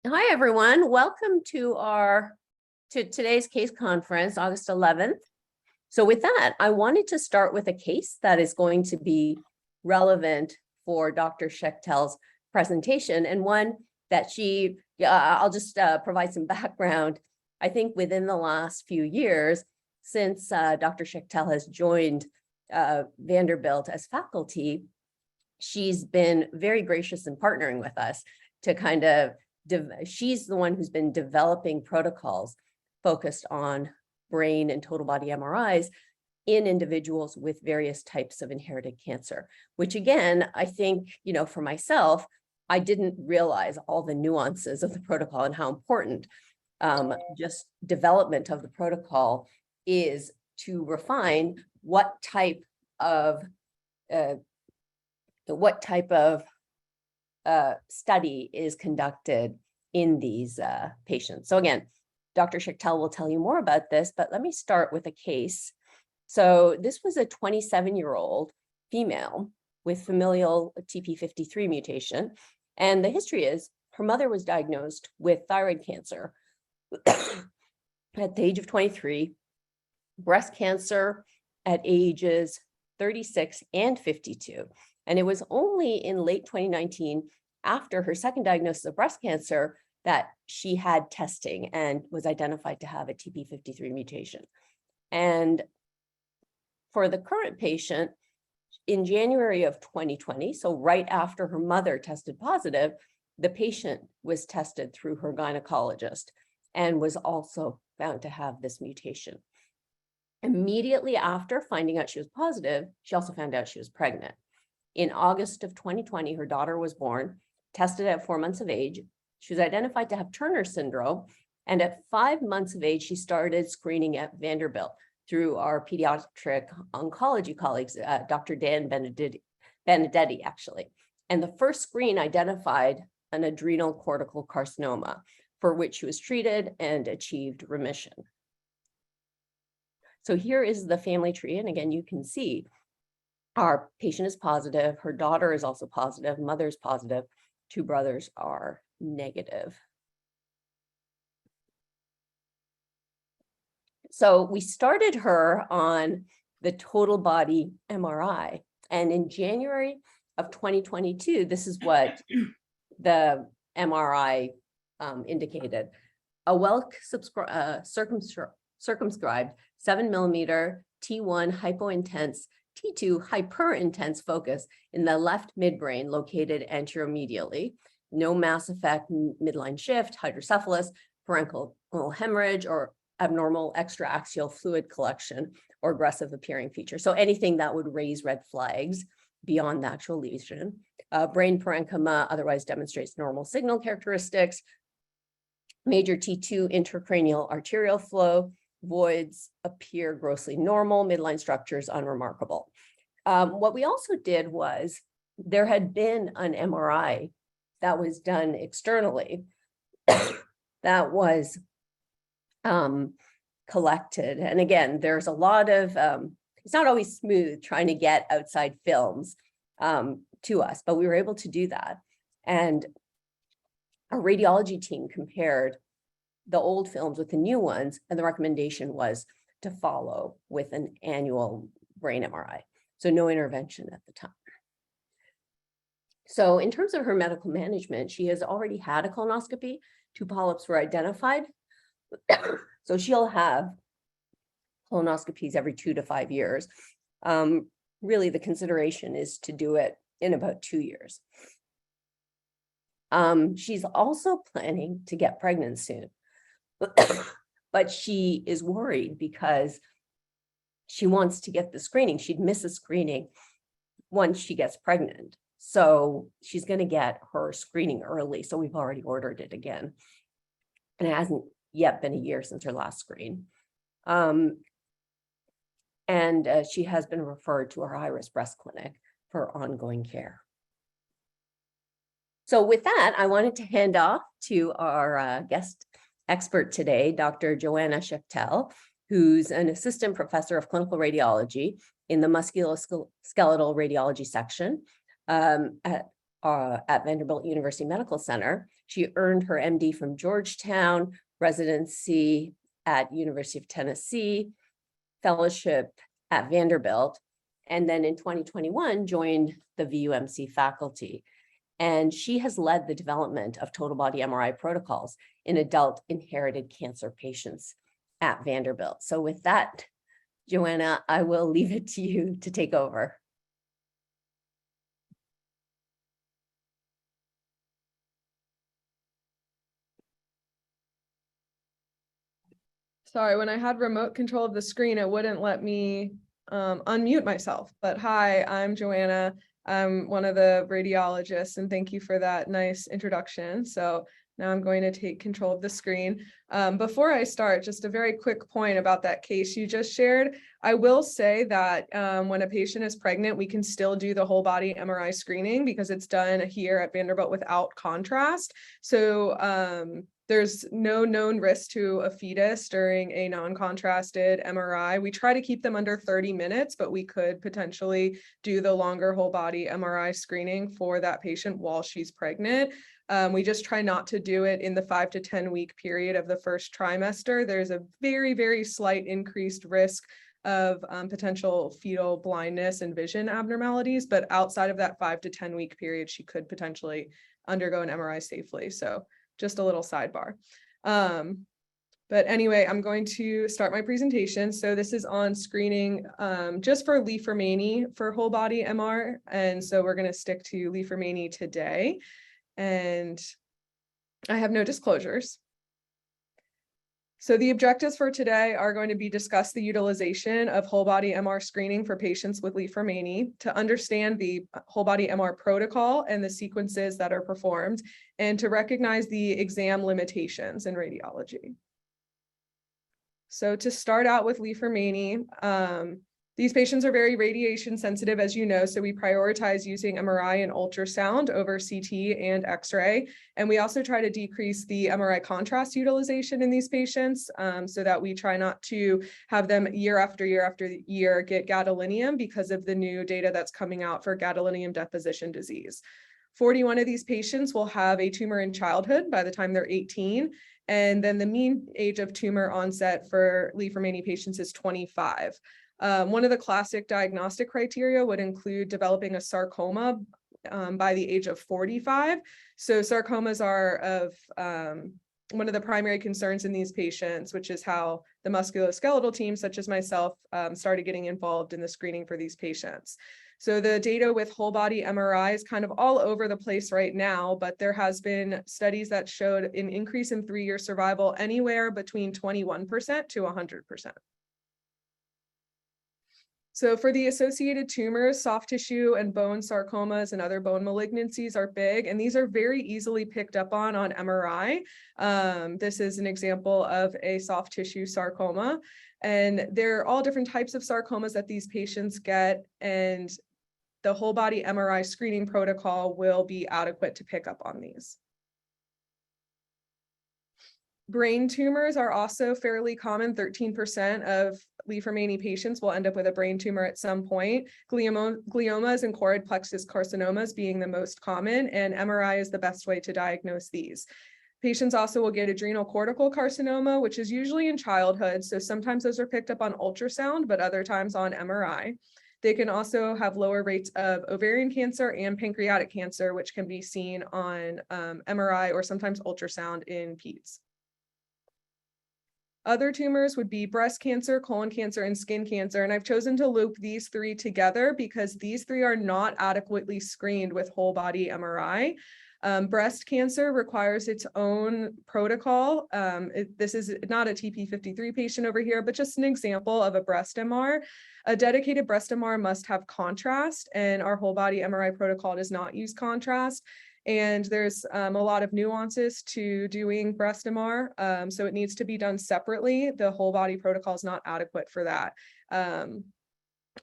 Hi, everyone. Welcome to today's case conference, August 11th. So with that, I wanted to start with a case that is going to be relevant for Dr. Shechtel's presentation, and one that I'll just provide some background. I think within the last few years, since Dr. Shechtel has joined Vanderbilt as faculty, she's been very gracious in partnering with us to kind of she's the one who's been developing protocols focused on brain and total body MRIs in individuals with various types of inherited cancer, which again, I think, for myself, I didn't realize all the nuances of the protocol and how important just development of the protocol is to refine what type of study is conducted in these patients. So again, Dr. Shechtel will tell you more about this, but let me start with a case. So this was a 27-year-old female with familial TP53 mutation. And the history is her mother was diagnosed with thyroid cancer at the age of 23, breast cancer at ages 36 and 52. And it was only in late 2019, after her second diagnosis of breast cancer, that she had testing and was identified to have a TP53 mutation. And for the current patient, in January of 2020, so right after her mother tested positive, the patient was tested through her gynecologist and was also found to have this mutation. Immediately after finding out she was positive, she also found out she was pregnant. In August of 2020, her daughter was born, tested at 4 months of age. She was identified to have Turner syndrome. And at 5 months of age, she started screening at Vanderbilt through our pediatric oncology colleagues, Dr. Dan Benedetti, actually. And the first screen identified an adrenal cortical carcinoma, for which she was treated and achieved remission. So here is the family tree. And again, you can see our patient is positive. Her daughter is also positive. Mother's positive. 2 brothers are negative. So we started her on the total body MRI. And in January of 2022, this is what the MRI indicated. A circumscribed 7mm T1 hypointense T2 hyperintense focus in the left midbrain located anteromedially. No mass effect, midline shift, hydrocephalus, parenchymal hemorrhage, or abnormal extraaxial fluid collection or aggressive appearing feature. So anything that would raise red flags beyond the actual lesion. Brain parenchyma otherwise demonstrates normal signal characteristics. Major T2 intracranial arterial flow. Voids appear grossly normal, midline structures unremarkable. What we also did was there had been an MRI that was done externally that was collected. And again, there's a lot of, it's not always smooth trying to get outside films to us, but we were able to do that. And our radiology team compared the old films with the new ones, and the recommendation was to follow with an annual brain MRI. So no intervention at the time. So in terms of her medical management, she has already had a colonoscopy. 2 polyps were identified. So she'll have colonoscopies every 2 to 5 years. Really, the consideration is to do it in about 2 years. She's also planning to get pregnant soon. But she is worried because she wants to get the screening. She'd miss a screening once she gets pregnant. So she's going to get her screening early. So we've already ordered it again. And it hasn't yet been a year since her last screen. And she has been referred to her high-risk breast clinic for ongoing care. So with that, I wanted to hand off to our guest expert today, Dr. Joanna Shechtel, who's an assistant professor of clinical radiology in the musculoskeletal radiology section at at Vanderbilt University Medical Center. She earned her MD from Georgetown, residency at University of Tennessee, fellowship at Vanderbilt, and then in 2021 joined the VUMC faculty. And she has led the development of total body MRI protocols in adult inherited cancer patients at Vanderbilt. So with that, Joanna, I will leave it to you to take over. Sorry, when I had remote control of the screen, it wouldn't let me unmute myself. But hi, I'm Joanna. I'm one of the radiologists, and thank you for that nice introduction. So now I'm going to take control of the screen. Before I start, just a very quick point about that case you just shared. I will say that when a patient is pregnant, we can still do the whole body MRI screening because it's done here at Vanderbilt without contrast. So there's no known risk to a fetus during a non-contrasted MRI. We try to keep them under 30 minutes, but we could potentially do the longer whole body MRI screening for that patient while she's pregnant. We just try not to do it in the 5 to 10 week period of the first trimester. There's a very, very slight increased risk of potential fetal blindness and vision abnormalities, but outside of that 5 to 10 week period, she could potentially undergo an MRI safely. So just a little sidebar. But anyway, I'm going to start my presentation. So this is on screening just for Li-Fraumeni for whole body MR. And so we're going to stick to Li-Fraumeni today. And I have no disclosures. So the objectives for today are going to be discuss the utilization of whole body MR screening for patients with Li-Fraumeni, to understand the whole body MR protocol and the sequences that are performed, and to recognize the exam limitations in radiology. So to start out with Li-Fraumeni, these patients are very radiation sensitive, as you know, so we prioritize using MRI and ultrasound over CT and X-ray. And we also try to decrease the MRI contrast utilization in these patients so that we try not to have them year after year after year get gadolinium because of the new data that's coming out for gadolinium deposition disease. 41 of these patients will have a tumor in childhood by the time they're 18. And then the mean age of tumor onset for Li-Fraumeni patients is 25. One of the classic diagnostic criteria would include developing a sarcoma by the age of 45. So sarcomas are of one of the primary concerns in these patients, which is how the musculoskeletal team, such as myself, started getting involved in the screening for these patients. So the data with whole body MRI is kind of all over the place right now, but there has been studies that showed an increase in 3-year survival anywhere between 21% to 100%. So for the associated tumors, soft tissue and bone sarcomas and other bone malignancies are big, and these are very easily picked up on MRI. This is an example of a soft tissue sarcoma, and there are all different types of sarcomas that these patients get, and the whole body MRI screening protocol will be adequate to pick up on these. Brain tumors are also fairly common. 13% of Li-Fraumeni patients will end up with a brain tumor at some point. Gliomas and choroid plexus carcinomas being the most common, and MRI is the best way to diagnose these. Patients also will get adrenal cortical carcinoma, which is usually in childhood. So sometimes those are picked up on ultrasound, but other times on MRI. They can also have lower rates of ovarian cancer and pancreatic cancer, which can be seen on MRI or sometimes ultrasound in peds. Other tumors would be breast cancer, colon cancer, and skin cancer. And I've chosen to loop these 3 together because these 3 are not adequately screened with whole body MRI. Breast cancer requires its own protocol. This is not a TP53 patient over here, but just an example of a breast MR. A dedicated breast MR must have contrast, and our whole body MRI protocol does not use contrast. And there's a lot of nuances to doing breast MR, so it needs to be done separately. The whole body protocol is not adequate for that.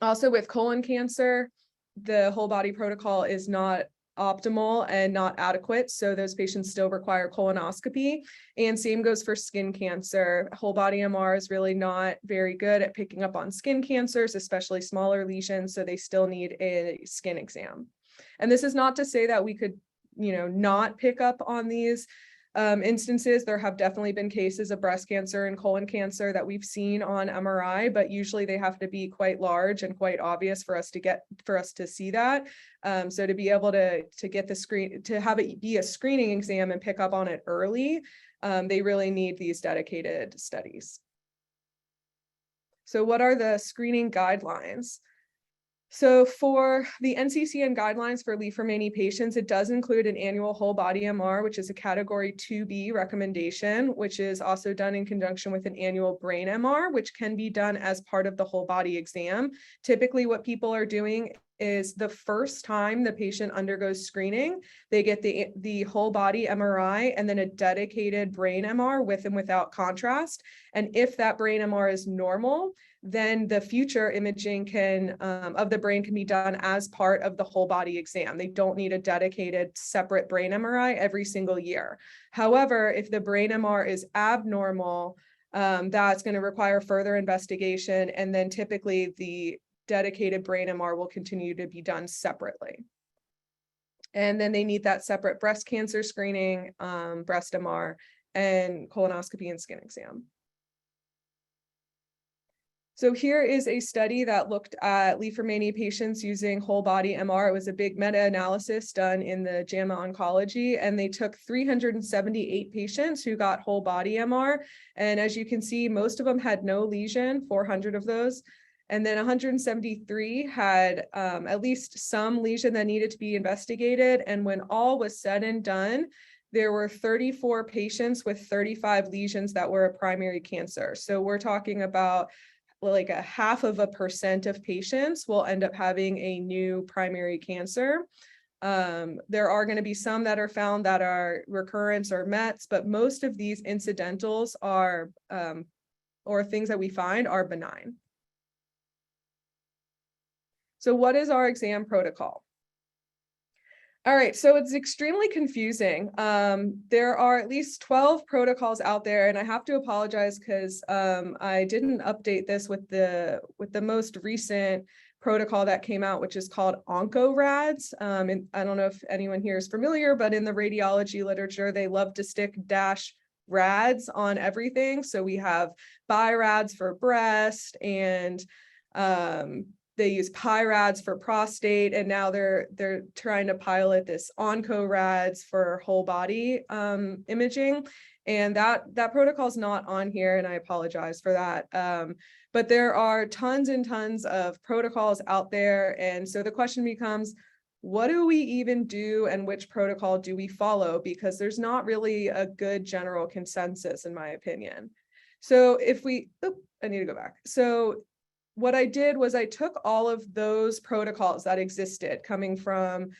Also with colon cancer, the whole body protocol is not optimal and not adequate, so those patients still require colonoscopy. And same goes for skin cancer. Whole body MR is really not very good at picking up on skin cancers, especially smaller lesions, so they still need a skin exam. And this is not to say that we could, not pick up on these instances. There have definitely been cases of breast cancer and colon cancer that we've seen on MRI, but usually they have to be quite large and quite obvious for us to see that. So to be able to get the screen, to have it be a screening exam and pick up on it early, they really need these dedicated studies. So what are the screening guidelines? So for the NCCN guidelines for Li-Fraumeni patients, it does include an annual whole body MR, which is a category 2B recommendation, which is also done in conjunction with an annual brain MR, which can be done as part of the whole body exam. Typically what people are doing is the first time the patient undergoes screening, they get the whole body MRI and then a dedicated brain MR with and without contrast. And if that brain MR is normal, then the future imaging of the brain can be done as part of the whole body exam. They don't need a dedicated separate brain MRI every single year. However, if the brain MR is abnormal, that's going to require further investigation. And then typically the dedicated brain MR will continue to be done separately. And then they need that separate breast cancer screening, breast MR, and colonoscopy and skin exam. So here is a study that looked at Li-Fraumeni patients using whole body MR. It was a big meta-analysis done in the JAMA Oncology, and they took 378 patients who got whole body MR. And as you can see, most of them had no lesion, 400 of those. And then 173 had at least some lesion that needed to be investigated. And when all was said and done, there were 34 patients with 35 lesions that were a primary cancer. So we're talking about like 0.5% of patients will end up having a new primary cancer. There are going to be some that are found that are recurrence or METs, but most of these incidentals are, or things that we find are benign. So what is our exam protocol? All right, so it's extremely confusing. There are at least 12 protocols out there, and I have to apologize because I didn't update this with the most recent protocol that came out, which is called OncoRads. And I don't know if anyone here is familiar, but in the radiology literature, they love to stick -rads on everything. So we have BI-RADS for breast, and they use PI-RADS for prostate, and now they're trying to pilot this OncoRads for whole body imaging. And that protocol is not on here, and I apologize for that. But there are tons and tons of protocols out there. And so the question becomes, what do we even do and which protocol do we follow? Because there's not really a good general consensus, in my opinion. So if we, I need to go back. So what I did was I took all of those protocols that existed coming from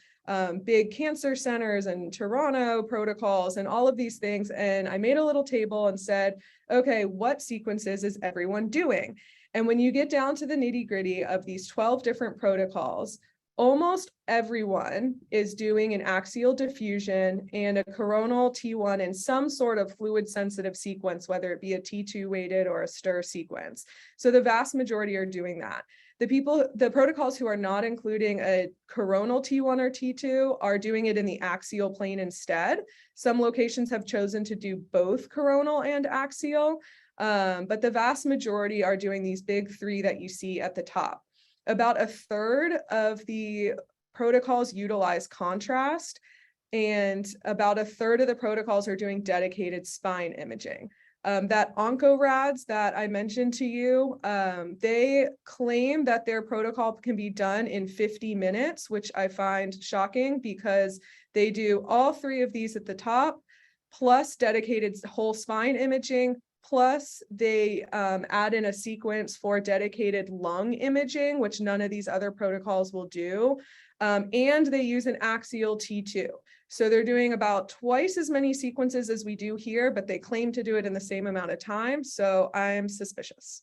big cancer centers and Toronto protocols and all of these things, and I made a little table and said, okay, what sequences is everyone doing? And when you get down to the nitty-gritty of these 12 different protocols, almost everyone is doing an axial diffusion and a coronal T1 in some sort of fluid sensitive sequence, whether it be a T2 weighted or a stir sequence. So the vast majority are doing that. The protocols who are not including a coronal T1 or T2 are doing it in the axial plane instead. Some locations have chosen to do both coronal and axial, but the vast majority are doing these big three that you see at the top. About a third of the protocols utilize contrast, and about a third of the protocols are doing dedicated spine imaging. That OncoRads that I mentioned to you, they claim that their protocol can be done in 50 minutes, which I find shocking because they do all three of these at the top, plus dedicated whole spine imaging, plus they add in a sequence for dedicated lung imaging, which none of these other protocols will do. And they use an axial T2. So they're doing about twice as many sequences as we do here, but they claim to do it in the same amount of time. So I'm suspicious.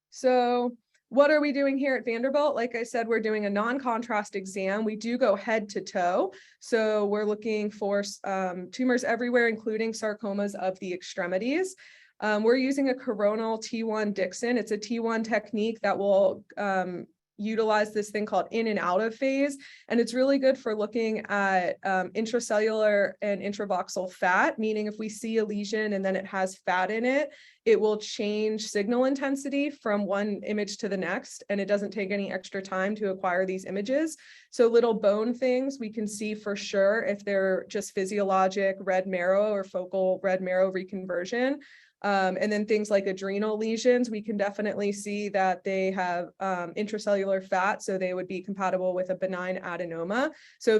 So what are we doing here at Vanderbilt? Like I said, we're doing a non-contrast exam. We do go head to toe. So we're looking for tumors everywhere, including sarcomas of the extremities. We're using a coronal T1 Dixon. It's a T1 technique that will utilize this thing called in and out of phase. And it's really good for looking at intracellular and intravoxel fat, meaning if we see a lesion and then it has fat in it, it will change signal intensity from one image to the next, and it doesn't take any extra time to acquire these images. So little bone things we can see for sure if they're just physiologic red marrow or focal red marrow reconversion. And then things like adrenal lesions, we can definitely see that they have intracellular fat, so they would be compatible with a benign adenoma. So a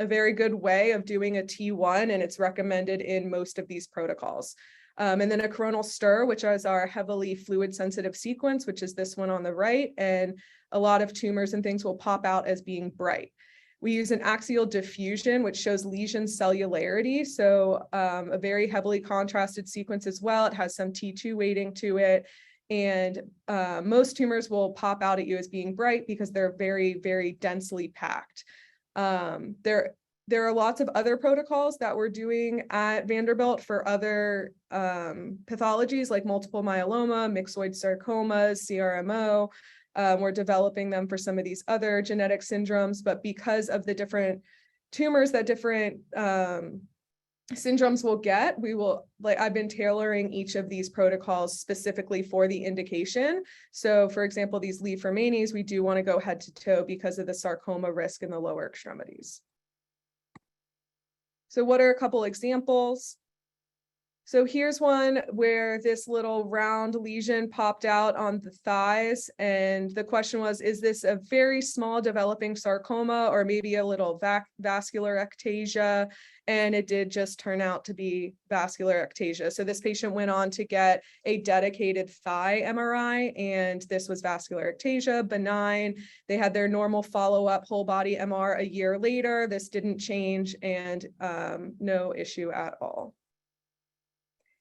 very good way of doing a T1, and it's recommended in most of these protocols. And then a coronal stir, which is our heavily fluid sensitive sequence, which is this one on the right. And a lot of tumors and things will pop out as being bright. We use an axial diffusion, which shows lesion cellularity. So a very heavily contrasted sequence as well. It has some T2 weighting to it. And most tumors will pop out at you as being bright because they're very, very densely packed. There are lots of other protocols that we're doing at Vanderbilt for other pathologies like multiple myeloma, myxoid sarcomas, CRMO. We're developing them for some of these other genetic syndromes, but because of the different tumors that different syndromes will get, I've been tailoring each of these protocols specifically for the indication. So for example, these Li-Fraumenis, we do want to go head to toe because of the sarcoma risk in the lower extremities. So what are a couple examples? So here's one where this little round lesion popped out on the thighs. And the question was, is this a very small developing sarcoma or maybe a little vascular ectasia? And it did just turn out to be vascular ectasia. So this patient went on to get a dedicated thigh MRI, and this was vascular ectasia, benign. They had their normal follow-up whole body MR a year later. This didn't change, and no issue at all.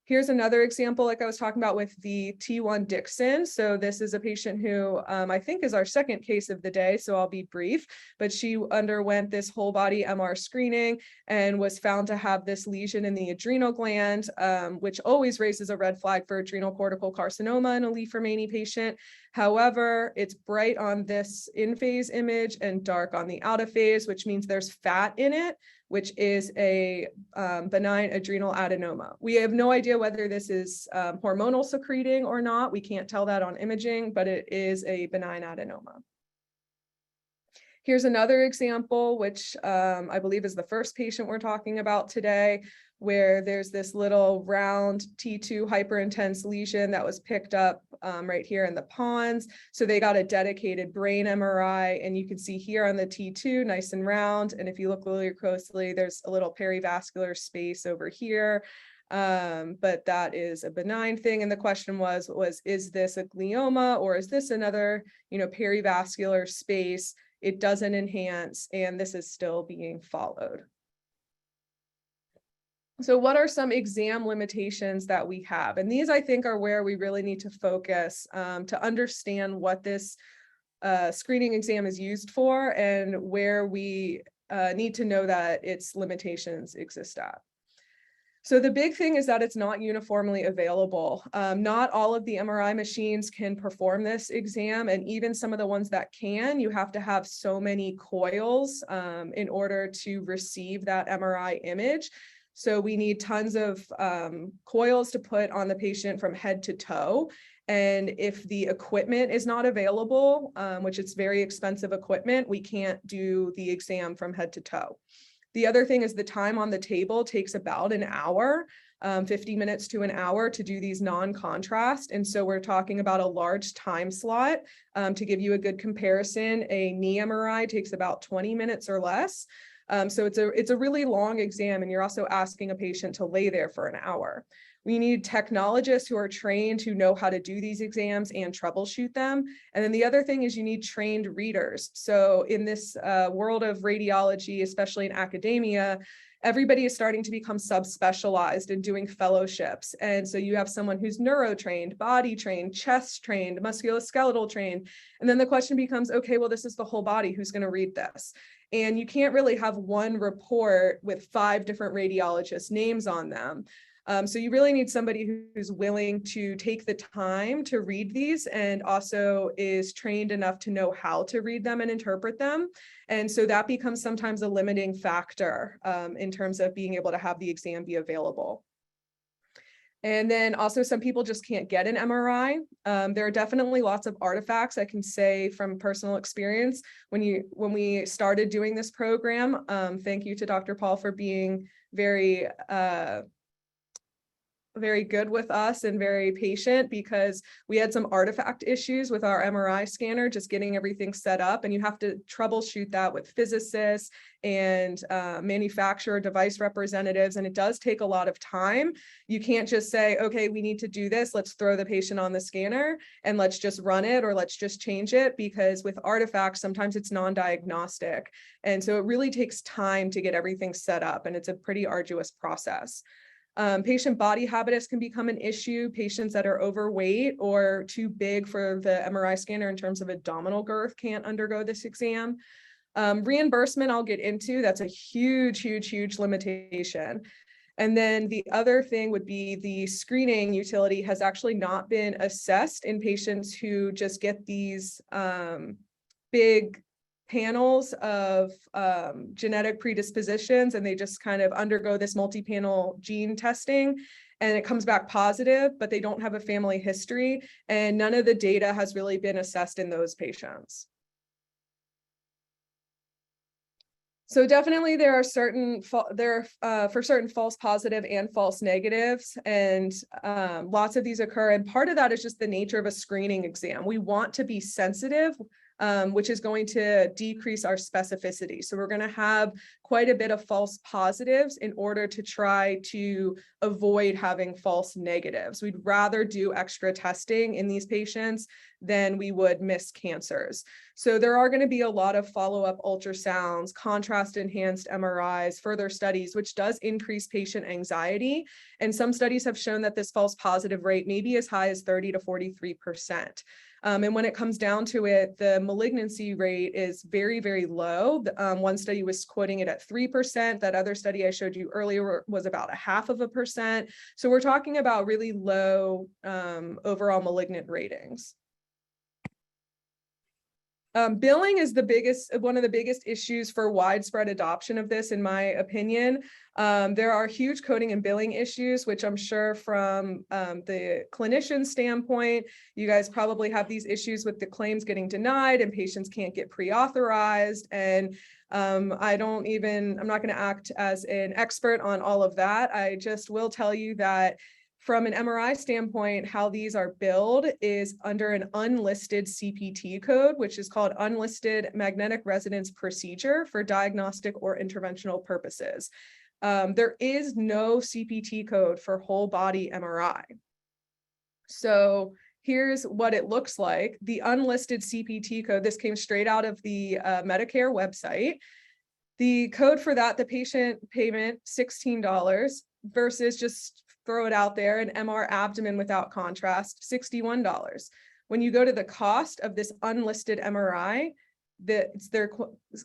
Here's another example, like I was talking about with the T1 Dixon. So this is a patient who I think is our second case of the day, so I'll be brief, but she underwent this whole body MR screening and was found to have this lesion in the adrenal gland, which always raises a red flag for adrenal cortical carcinoma in a Li-Fraumeni patient. However, it's bright on this in-phase image and dark on the out-of-phase, which means there's fat in it, which is a benign adrenal adenoma. We have no idea whether this is hormonal secreting or not. We can't tell that on imaging, but it is a benign adenoma. Here's another example, which I believe is the first patient we're talking about today, where there's this little round T2 hyperintense lesion that was picked up right here in the pons. So they got a dedicated brain MRI, and you can see here on the T2, nice and round. And if you look really closely, there's a little perivascular space over here. But that is a benign thing. And the question was, is this a glioma or is this another, perivascular space? It doesn't enhance, and this is still being followed. So what are some exam limitations that we have? And these, I think, are where we really need to focus to understand what this screening exam is used for and where we need to know that its limitations exist at. So the big thing is that it's not uniformly available. Not all of the MRI machines can perform this exam, and even some of the ones that can, you have to have so many coils in order to receive that MRI image. So we need tons of coils to put on the patient from head to toe. And if the equipment is not available, which is very expensive equipment, we can't do the exam from head to toe. The other thing is the time on the table takes about an hour, 50 minutes to an hour to do these non-contrast. And so we're talking about a large time slot. To give you a good comparison, a knee MRI takes about 20 minutes or less. So it's a really long exam, and you're also asking a patient to lay there for an hour. We need technologists who are trained, who know how to do these exams and troubleshoot them. And then the other thing is you need trained readers. So in this world of radiology, especially in academia, everybody is starting to become subspecialized in doing fellowships. And so you have someone who's neuro-trained, body trained, chest trained, musculoskeletal trained. And then the question becomes, okay, well, this is the whole body. Who's going to read this? And you can't really have one report with 5 different radiologists' names on them. So you really need somebody who's willing to take the time to read these and also is trained enough to know how to read them and interpret them. And so that becomes sometimes a limiting factor in terms of being able to have the exam be available. And then also some people just can't get an MRI. There are definitely lots of artifacts I can say from personal experience. When we started doing this program, thank you to Dr. Paul for being very good with us and very patient, because we had some artifact issues with our MRI scanner, just getting everything set up, and you have to troubleshoot that with physicists and manufacturer device representatives, and it does take a lot of time. You can't just say, okay, we need to do this, let's throw the patient on the scanner and let's just run it, or let's just change it, because with artifacts, sometimes it's non-diagnostic. And so it really takes time to get everything set up, and it's a pretty arduous process. Patient body habitus can become an issue. Patients that are overweight or too big for the MRI scanner in terms of abdominal girth can't undergo this exam. Reimbursement I'll get into, that's a huge limitation. And then the other thing would be the screening utility has actually not been assessed in patients who just get these big panels of genetic predispositions, and they just kind of undergo this multi-panel gene testing, and it comes back positive, but they don't have a family history, and none of the data has really been assessed in those patients. So definitely there are for certain false positive and false negatives, and lots of these occur, and part of that is just the nature of a screening exam. We want to be sensitive, which is going to decrease our specificity. So we're going to have quite a bit of false positives in order to try to avoid having false negatives. We'd rather do extra testing in these patients than we would miss cancers. So there are going to be a lot of follow-up ultrasounds, contrast-enhanced MRIs, further studies, which does increase patient anxiety. And some studies have shown that this false positive rate may be as high as 30 to 43%. And when it comes down to it, the malignancy rate is very low. One study was quoting it at 3%. That other study I showed you earlier was about 0.5%. So we're talking about really low overall malignant ratings. Billing is one of the biggest issues for widespread adoption of this, in my opinion. There are huge coding and billing issues, which I'm sure from the clinician standpoint, you guys probably have these issues with the claims getting denied and patients can't get pre-authorized. And I'm not going to act as an expert on all of that. I just will tell you that from an MRI standpoint, how these are billed is under an unlisted CPT code, which is called Unlisted Magnetic Resonance Procedure for diagnostic or interventional purposes. There is no CPT code for whole body MRI. So here's what it looks like. The unlisted CPT code, this came straight out of the Medicare website. The code for that, the patient payment, $16 versus just throw it out there, an MR abdomen without contrast, $61. When you go to the cost of this unlisted MRI, they're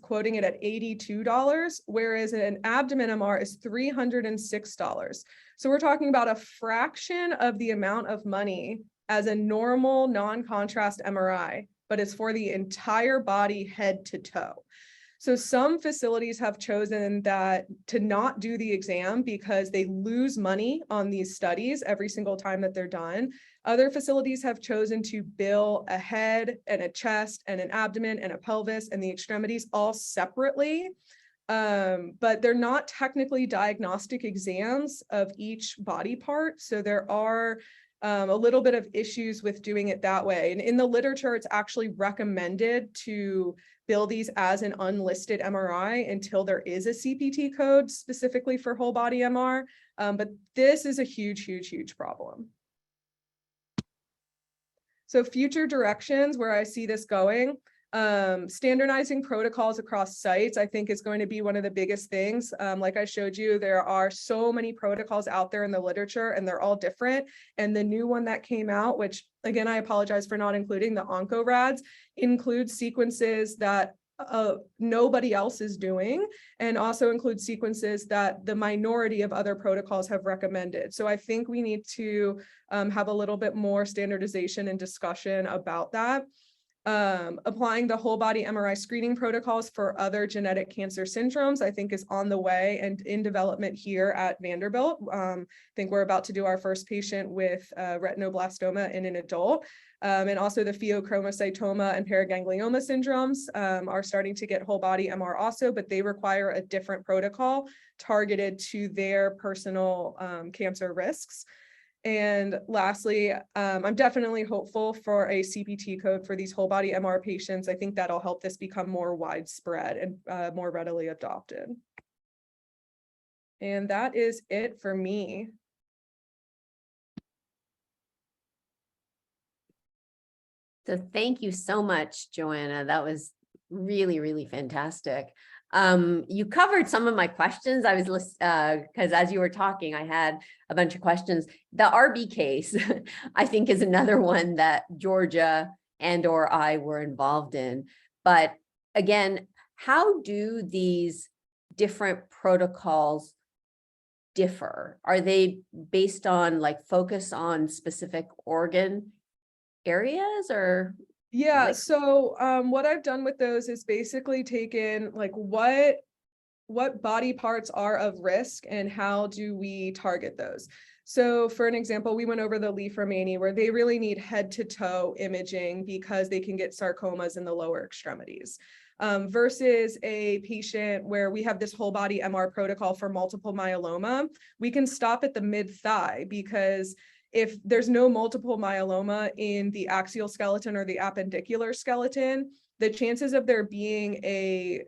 quoting it at $82, whereas an abdomen MR is $306. So we're talking about a fraction of the amount of money as a normal non-contrast MRI, but it's for the entire body, head to toe. So some facilities have chosen to not do the exam because they lose money on these studies every single time that they're done. Other facilities have chosen to bill a head and a chest and an abdomen and a pelvis and the extremities all separately. But they're not technically diagnostic exams of each body part. So there are a little bit of issues with doing it that way. And in the literature, it's actually recommended to bill these as an unlisted MRI until there is a CPT code specifically for whole body MR. But this is a huge problem. So future directions where I see this going, standardizing protocols across sites, I think is going to be one of the biggest things. Like I showed you, there are so many protocols out there in the literature and they're all different. And the new one that came out, which again, I apologize for not including, the OncoRads, includes sequences that nobody else is doing, and also include sequences that the minority of other protocols have recommended. So I think we need to have a little bit more standardization and discussion about that. Applying the whole body MRI screening protocols for other genetic cancer syndromes, I think, is on the way and in development here at Vanderbilt. I think we're about to do our first patient with retinoblastoma in an adult. And also the pheochromocytoma and paraganglioma syndromes are starting to get whole body MR also, but they require a different protocol targeted to their personal cancer risks. And lastly, I'm definitely hopeful for a CPT code for these whole body MR patients. I think that'll help this become more widespread and more readily adopted. And that is it for me. So thank you so much, Joanna. That was really, really fantastic. You covered some of my questions. I was because as you were talking, I had a bunch of questions. The RB case, I think, is another one that Georgia and/or I were involved in. But again, how do these different protocols differ? Are they based on like focus on specific organ areas, or? Yeah, Like, so what I've done with those is basically taken like what body parts are of risk and how do we target those. So for an example, we went over the Li-Fraumeni, where they really need head to toe imaging because they can get sarcomas in the lower extremities. Versus a patient where we have this whole body MR protocol for multiple myeloma, we can stop at the mid thigh, because if there's no multiple myeloma in the axial skeleton or the appendicular skeleton, the chances of there being a,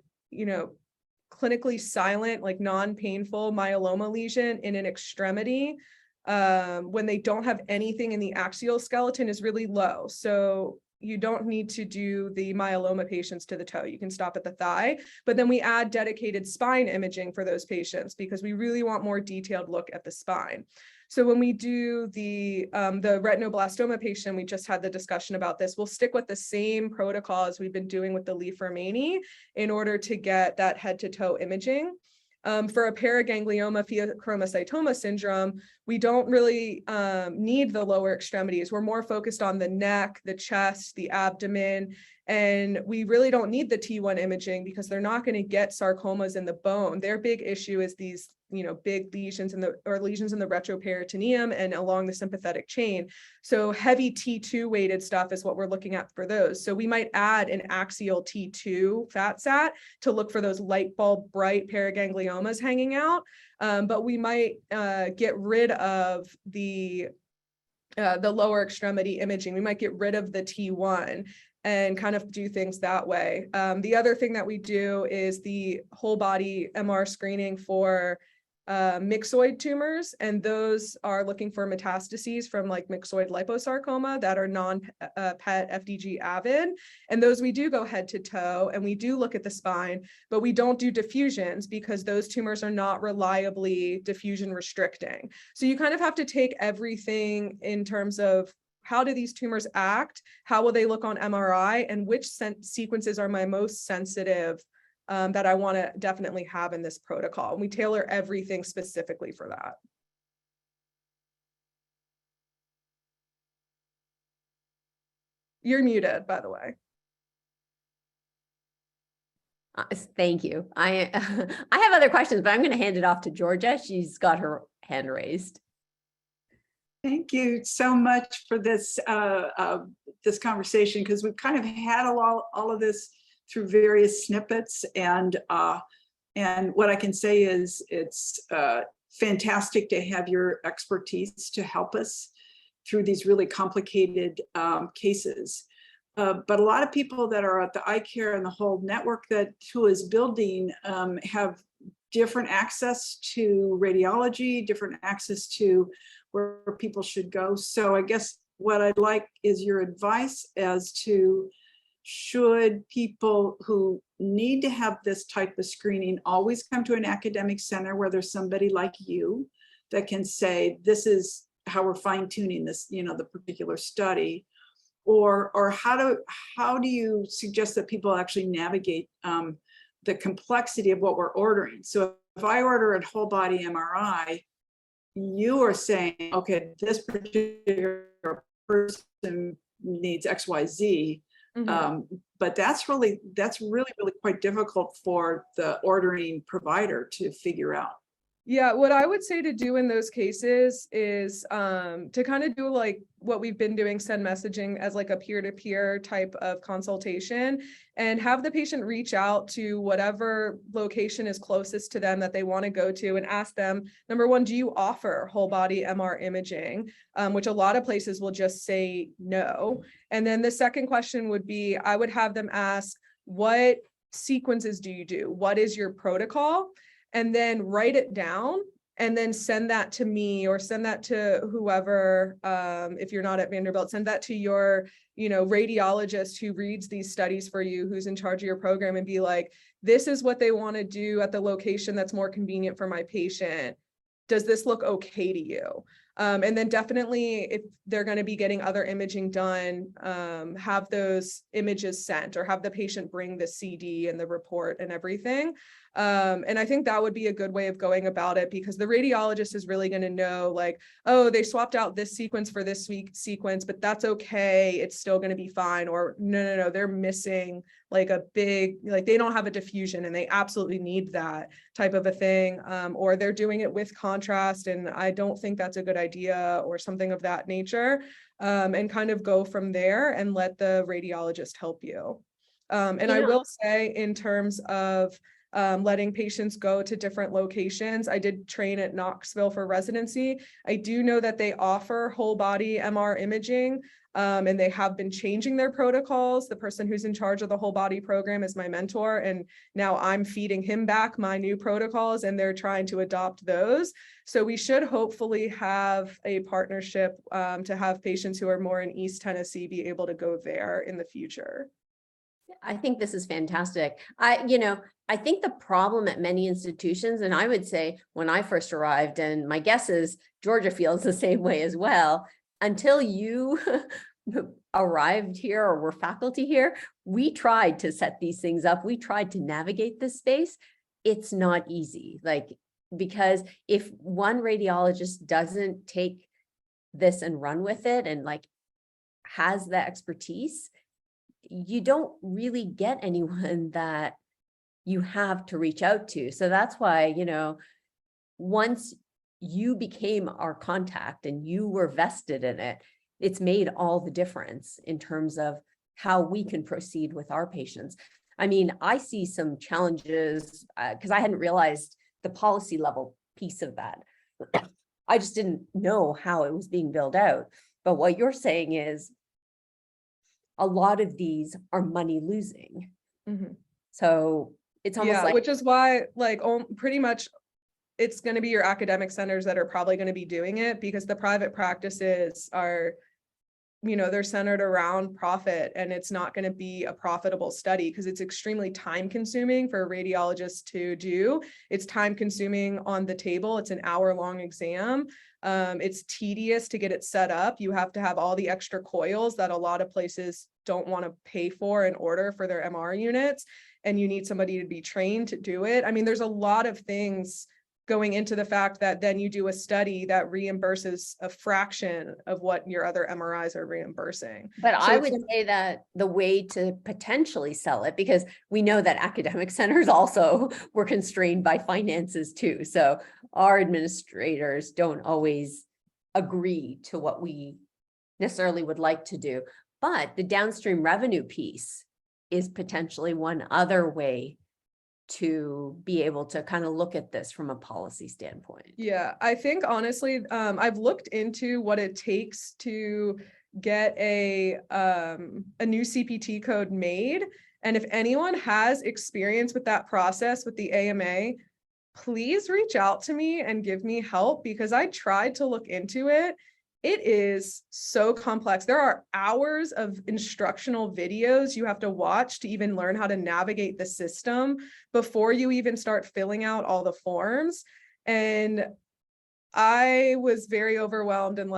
clinically silent, like non-painful myeloma lesion in an extremity when they don't have anything in the axial skeleton is really low. So you don't need to do the myeloma patients to the toe. You can stop at the thigh, but then we add dedicated spine imaging for those patients because we really want more detailed look at the spine. So when we do the retinoblastoma patient, we just had the discussion about this, we'll stick with the same protocol as we've been doing with the Li-Fraumeni in order to get that head to toe imaging. For a paraganglioma pheochromocytoma syndrome, we don't really need the lower extremities. We're more focused on the neck, the chest, the abdomen, and we really don't need the T1 imaging because they're not going to get sarcomas in the bone. Their big issue is these big lesions in the retroperitoneum and along the sympathetic chain. So heavy T2 weighted stuff is what we're looking at for those. So we might add an axial T2 fat sat to look for those light bulb bright paragangliomas hanging out. But we might get rid of the lower extremity imaging. We might get rid of the T1 and kind of do things that way. The other thing that we do is the whole body MR screening for myxoid tumors, and those are looking for metastases from like myxoid liposarcoma that are non-PET FDG avid, and those we do go head to toe and we do look at the spine, but we don't do diffusions because those tumors are not reliably diffusion restricting. So you kind of have to take everything in terms of how do these tumors act, how will they look on MRI, and which sequences are my most sensitive that I want to definitely have in this protocol. And we tailor everything specifically for that. You're muted, by the way. Thank you. I have other questions, but I'm going to hand it off to Georgia. She's got her hand raised. Thank you so much for this this conversation, because we've kind of had all of this through various snippets, and what I can say is it's fantastic to have your expertise to help us through these really complicated cases. But a lot of people that are at the ICARE and the whole network that who is building have different access to radiology, different access to where people should go. So I guess what I'd like is your advice as to, should people who need to have this type of screening always come to an academic center where there's somebody like you that can say, this is how we're fine tuning this, the particular study? or how do you suggest that people actually navigate the complexity of what we're ordering? So if I order a whole body MRI, you are saying, okay, this particular person needs XYZ. But that's really quite difficult for the ordering provider to figure out. Yeah, what I would say to do in those cases is to kind of do like what we've been doing, send messaging as like a peer-to-peer type of consultation, and have the patient reach out to whatever location is closest to them that they want to go to and ask them, number one, do you offer whole body MR imaging? Which a lot of places will just say no. And then the second question would be, I would have them ask, what sequences do you do? What is your protocol? And then write it down and then send that to me or send that to whoever, if you're not at Vanderbilt, send that to your, radiologist who reads these studies for you, who's in charge of your program, and be like, this is what they want to do at the location that's more convenient for my patient. Does this look okay to you? And then definitely, if they're going to be getting other imaging done, have those images sent, or have the patient bring the CD and the report and everything. And I think that would be a good way of going about it, because the radiologist is really going to know, like, oh, they swapped out this sequence for this sequence, but that's okay. It's still going to be fine. Or no, they're missing like a big, like they don't have a diffusion and they absolutely need that type of a thing. Or they're doing it with contrast and I don't think that's a good idea, or something of that nature. And kind of go from there and let the radiologist help you. And I will say, in terms of letting patients go to different locations, I did train at Knoxville for residency. I do know that they offer whole body MR imaging, and they have been changing their protocols. The person who's in charge of the whole body program is my mentor, and now I'm feeding him back my new protocols, and they're trying to adopt those. So we should hopefully have a partnership to have patients who are more in East Tennessee be able to go there in the future. I think this is fantastic. I think the problem at many institutions, and I would say when I first arrived, and my guess is Georgia feels the same way as well, until you arrived here or were faculty here, we tried to set these things up. We tried to navigate this space. It's not easy, because if one radiologist doesn't take this and run with it and has the expertise, you don't really get anyone that you have to reach out to. So that's why, once you became our contact and you were vested in it, it's made all the difference in terms of how we can proceed with our patients. I mean, I see some challenges because I hadn't realized the policy level piece of that. I just didn't know how it was being built out. But what you're saying is, a lot of these are money losing. Mm-hmm. So it's almost which is why pretty much it's going to be your academic centers that are probably going to be doing it, because the private practices are, they're centered around profit, and it's not going to be a profitable study because it's extremely time consuming for a radiologist to do. It's time consuming on the table. It's an hour-long exam. It's tedious to get it set up. You have to have all the extra coils that a lot of places don't want to pay for in order for their MR units. And you need somebody to be trained to do it. I mean, there's a lot of things going into the fact that then you do a study that reimburses a fraction of what your other MRIs are reimbursing. But I would say that the way to potentially sell it, because we know that academic centers also were constrained by finances too. So our administrators don't always agree to what we necessarily would like to do. But the downstream revenue piece is potentially one other way to be able to kind of look at this from a policy standpoint. Yeah, I think honestly, I've looked into what it takes to get a new CPT code made. And if anyone has experience with that process with the AMA, please reach out to me and give me help, because I tried to look into it. It is so complex. There are hours of instructional videos you have to watch to even learn how to navigate the system before you even start filling out all the forms. And I was very overwhelmed and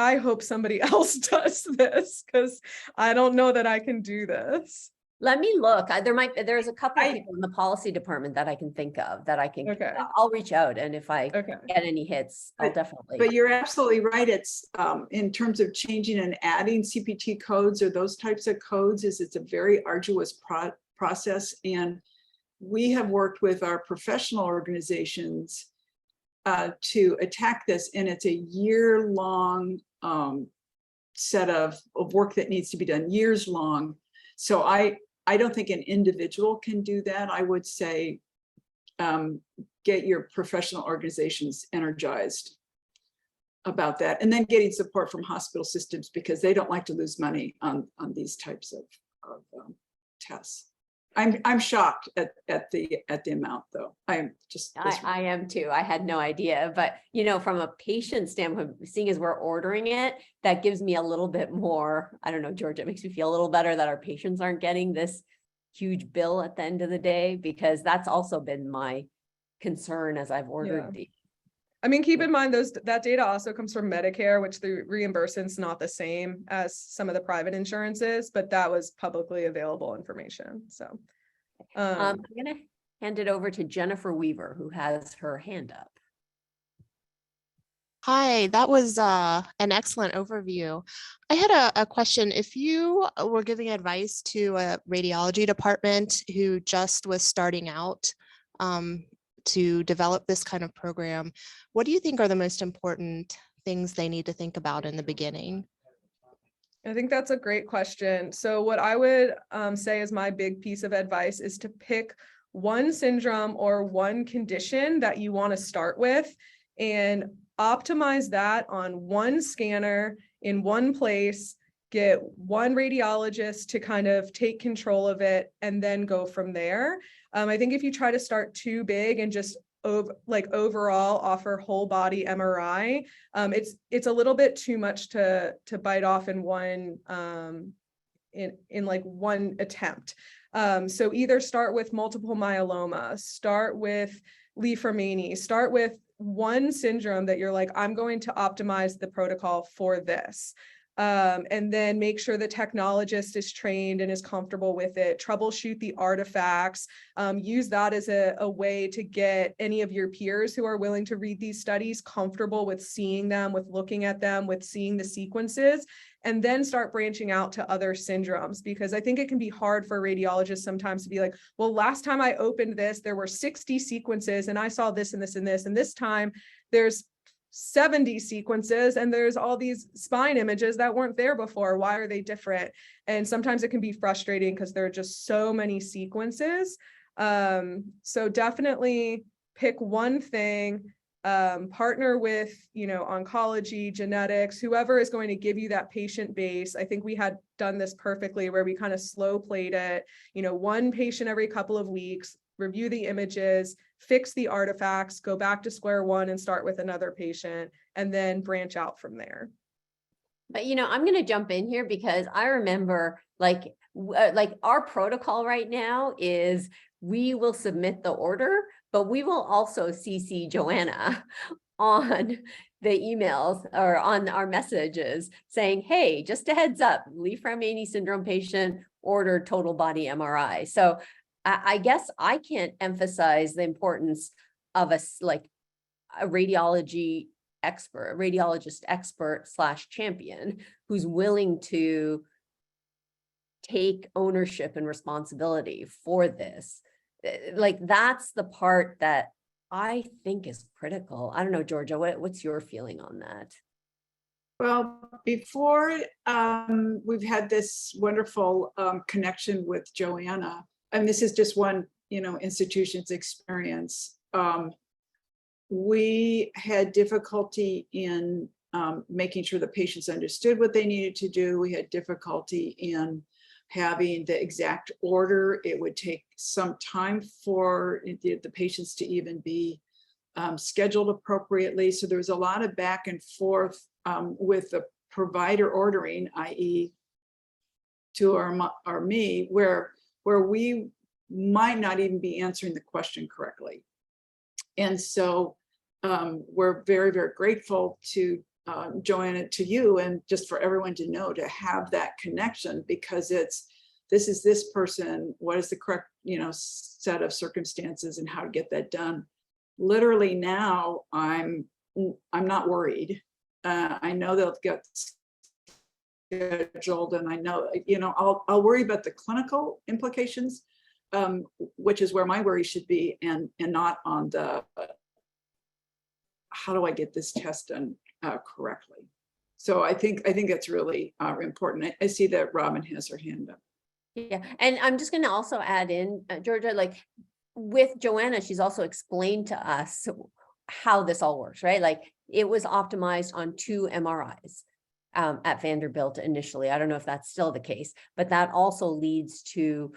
I hope somebody else does this, because I don't know that I can do this. Let me look. There's a couple of I- people in the policy department that I can think of that I can, Okay. I'll reach out, and if I Okay. get any hits, I'll definitely. But you're absolutely right. It's in terms of changing and adding CPT codes or those types of codes, it's a very arduous process. And we have worked with our professional organizations to attack this, and it's a year-long set of work that needs to be done, years long. So I don't think an individual can do that. I would say get your professional organizations energized about that, and then getting support from hospital systems, because they don't like to lose money on these types of tests. I'm shocked at the amount, though. I'm just. I am too. I had no idea, but from a patient standpoint, seeing as we're ordering it, that gives me a little bit more, I don't know, Georgia, it makes me feel a little better that our patients aren't getting this huge bill at the end of the day, because that's also been my concern as I've ordered these. I mean, keep in mind that data also comes from Medicare, which the reimbursement's not the same as some of the private insurances, but that was publicly available information. So I'm gonna hand it over to Jennifer Weaver, who has her hand up. Hi, that was an excellent overview. I had a question. If you were giving advice to a radiology department who just was starting out to develop this kind of program, what do you think are the most important things they need to think about in the beginning? I think that's a great question. So what I would say is my big piece of advice is to pick one syndrome or one condition that you want to start with and optimize that on one scanner in one place, get one radiologist to kind of take control of it, and then go from there. I think if you try to start too big and just overall offer whole body MRI, it's a little bit too much to bite off in one in like one attempt. So either start with multiple myeloma, start with Li-Fraumeni, start with one syndrome that you're like, I'm going to optimize the protocol for this. And then make sure the technologist is trained and is comfortable with it, troubleshoot the artifacts, use that as a way to get any of your peers who are willing to read these studies comfortable with seeing them, with looking at them, with seeing the sequences, and then start branching out to other syndromes. Because I think it can be hard for radiologists sometimes to be like, well, last time I opened this, there were 60 sequences and I saw this and this and this, and this time there's 70 sequences and there's all these spine images that weren't there before. Why are they different? And sometimes it can be frustrating because there are just so many sequences. So definitely pick one thing, partner with, oncology, genetics, whoever is going to give you that patient base. I think we had done this perfectly where we kind of slow played it, one patient every couple of weeks, review the images, fix the artifacts, go back to square one and start with another patient, and then branch out from there. But I'm going to jump in here because I remember like our protocol right now is we will submit the order, but we will also CC Joanna on the emails or on our messages saying, hey, just a heads up, Li-Fraumeni syndrome patient ordered total body MRI. So I guess I can't emphasize the importance of a radiologist expert / champion who's willing to take ownership and responsibility for this. That's the part that I think is critical. I don't know, Georgia, what's your feeling on that? Well, before we've had this wonderful connection with Joanna, and this is just one, institution's experience. We had difficulty in making sure the patients understood what they needed to do. We had difficulty in having the exact order. It would take some time for the patients to even be scheduled appropriately. So there was a lot of back and forth with the provider ordering, i.e. to or me, where we might not even be answering the question correctly. And so we're very, very grateful to Joanna, to you, and just for everyone to know, to have that connection, because this is this person, what is the correct, set of circumstances and how to get that done. Literally now, I'm not worried. I know they'll get scheduled, and I know, I'll worry about the clinical implications, which is where my worry should be, and not on the how do I get this test done correctly. So I think that's really important. I see that Robin has her hand up. Yeah, and I'm just going to also add in, Georgia, like with Joanna, she's also explained to us how this all works, right? Like it was optimized on 2 MRIs at Vanderbilt initially. I don't know if that's still the case, but that also leads to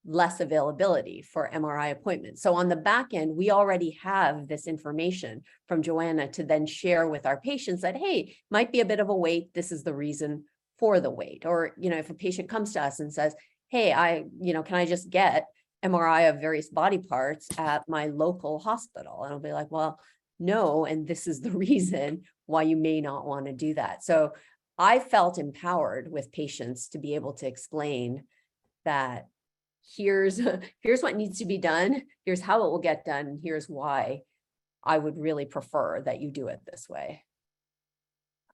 less availability for MRI appointments. So on the back end, we already have this information from Joanna to then share with our patients that, hey, might be a bit of a wait. This is the reason for the wait. Or, if a patient comes to us and says, hey, can I just get MRI of various body parts at my local hospital? And I'll be like, well, no, and this is the reason why you may not want to do that. So I felt empowered with patients to be able to explain that here's what needs to be done, here's how it will get done, and here's why I would really prefer that you do it this way.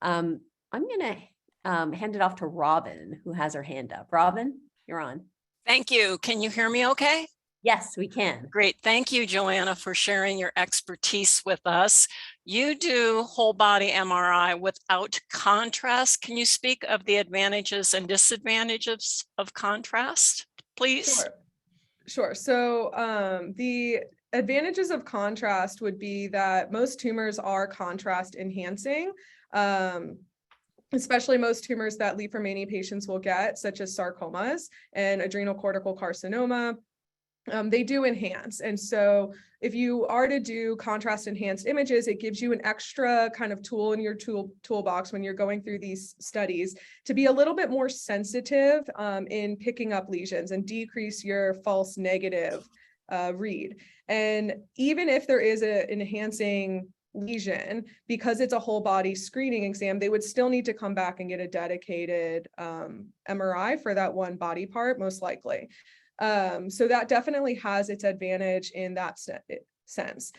I'm gonna hand it off to Robin, who has her hand up. Robin, you're on. Thank you. Can you hear me okay? Yes, we can. Great. Thank you, Joanna, for sharing your expertise with us. You do whole body MRI without contrast. Can you speak of the advantages and disadvantages of contrast, please? Sure. So the advantages of contrast would be that most tumors are contrast enhancing, especially most tumors that Li-Fraumeni patients will get, such as sarcomas and adrenal cortical carcinoma. They do enhance. And so if you are to do contrast enhanced images, it gives you an extra kind of tool in your toolbox when you're going through these studies to be a little bit more sensitive in picking up lesions and decrease your false negative read. And even if there is an enhancing lesion, because it's a whole body screening exam, they would still need to come back and get a dedicated MRI for that one body part, most likely. So that definitely has its advantage in that sense.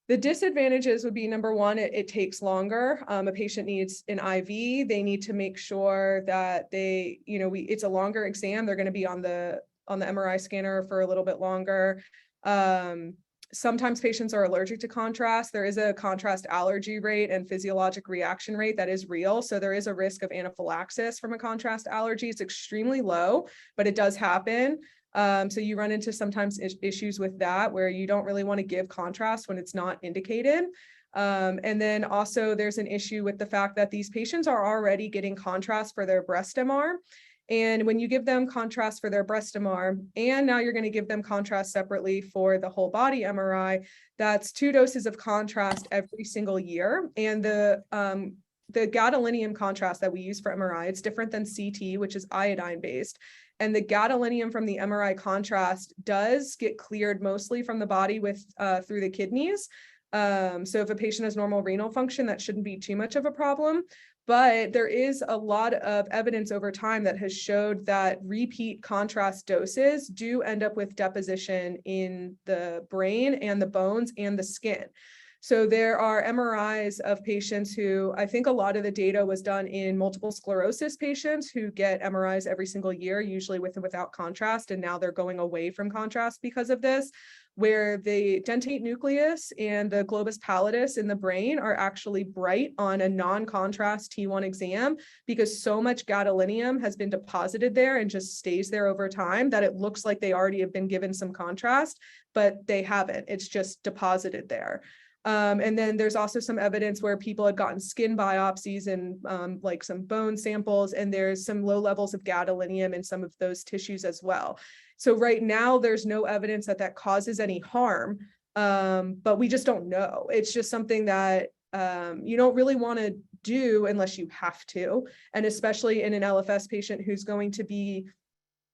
The disadvantages would be, number one, it takes longer. A patient needs an IV. They need to make sure that it's a longer exam. They're going to be on the MRI scanner for a little bit longer. Sometimes patients are allergic to contrast. There is a contrast allergy rate and physiologic reaction rate that is real. So there is a risk of anaphylaxis from a contrast allergy. It's extremely low, but it does happen. So you run into sometimes issues with that where you don't really want to give contrast when it's not indicated. And then also there's an issue with the fact that these patients are already getting contrast for their breast MR. And when you give them contrast for their breast MR, and now you're going to give them contrast separately for the whole body MRI, that's 2 doses of contrast every single year. And the gadolinium contrast that we use for MRI, it's different than CT, which is iodine based. And the gadolinium from the MRI contrast does get cleared mostly from the body through the kidneys. So if a patient has normal renal function, that shouldn't be too much of a problem. But there is a lot of evidence over time that has showed that repeat contrast doses do end up with deposition in the brain and the bones and the skin. So there are MRIs of patients who, I think a lot of the data was done in multiple sclerosis patients who get MRIs every single year, usually with and without contrast. And now they're going away from contrast because of this, where the dentate nucleus and the globus pallidus in the brain are actually bright on a non-contrast T1 exam because so much gadolinium has been deposited there and just stays there over time that it looks like they already have been given some contrast, but they haven't. It's just deposited there. And then there's also some evidence where people had gotten skin biopsies and like some bone samples, and there's some low levels of gadolinium in some of those tissues as well. So right now, there's no evidence that that causes any harm, but we just don't know. It's just something that you don't really want to do unless you have to, and especially in an LFS patient who's going to be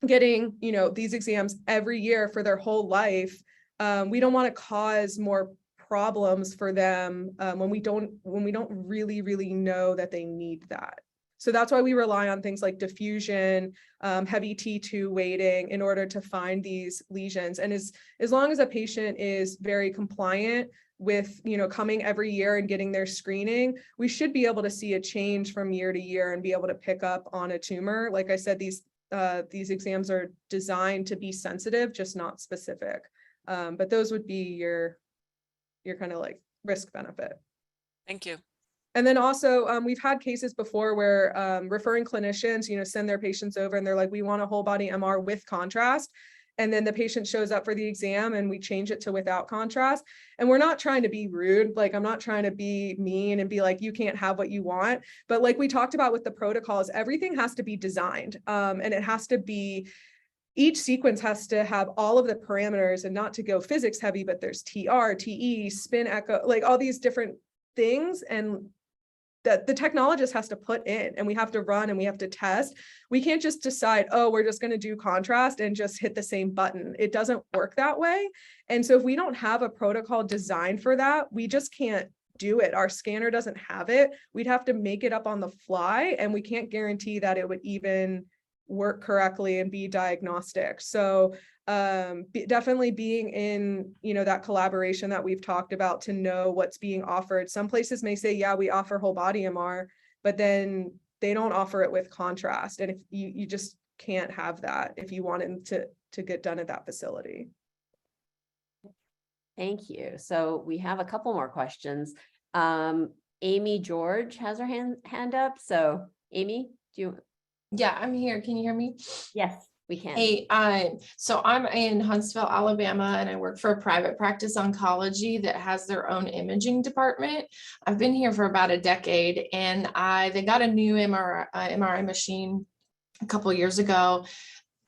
getting, these exams every year for their whole life. We don't want to cause more problems for them when we don't really know that they need that. So that's why we rely on things like diffusion, heavy T2 weighting in order to find these lesions. And as long as a patient is very compliant with, coming every year and getting their screening, we should be able to see a change from year to year and be able to pick up on a tumor. Like I said, these exams are designed to be sensitive, just not specific. But those would be your kind of like risk benefit. Thank you. And then also, we've had cases before where referring clinicians, send their patients over and they're like, we want a whole body MR with contrast. And then the patient shows up for the exam and we change it to without contrast. And we're not trying to be rude. Like, I'm not trying to be mean and be like, you can't have what you want. But like we talked about with the protocols, everything has to be designed. And it has to be, each sequence has to have all of the parameters, and not to go physics heavy, but there's TR, TE, spin echo, like all these different things. And that the technologist has to put in, and we have to run and we have to test. We can't just decide, oh, we're just going to do contrast and just hit the same button. It doesn't work that way. And so if we don't have a protocol designed for that, we just can't do it. Our scanner doesn't have it. We'd have to make it up on the fly, and we can't guarantee that it would even work correctly and be diagnostic. So definitely being in, that collaboration that we've talked about to know what's being offered. Some places may say, yeah, we offer whole body MR, but then they don't offer it with contrast. And if you just can't have that if you want it to get done at that facility. Thank you. So we have a couple more questions. Amy George has her hand up. So Amy, do you? Yeah, I'm here. Can you hear me? Yes, we can. Hey, so I'm in Huntsville, Alabama, and I work for a private practice oncology that has their own imaging department. I've been here for about a decade, and they got a new MRI machine a couple of years ago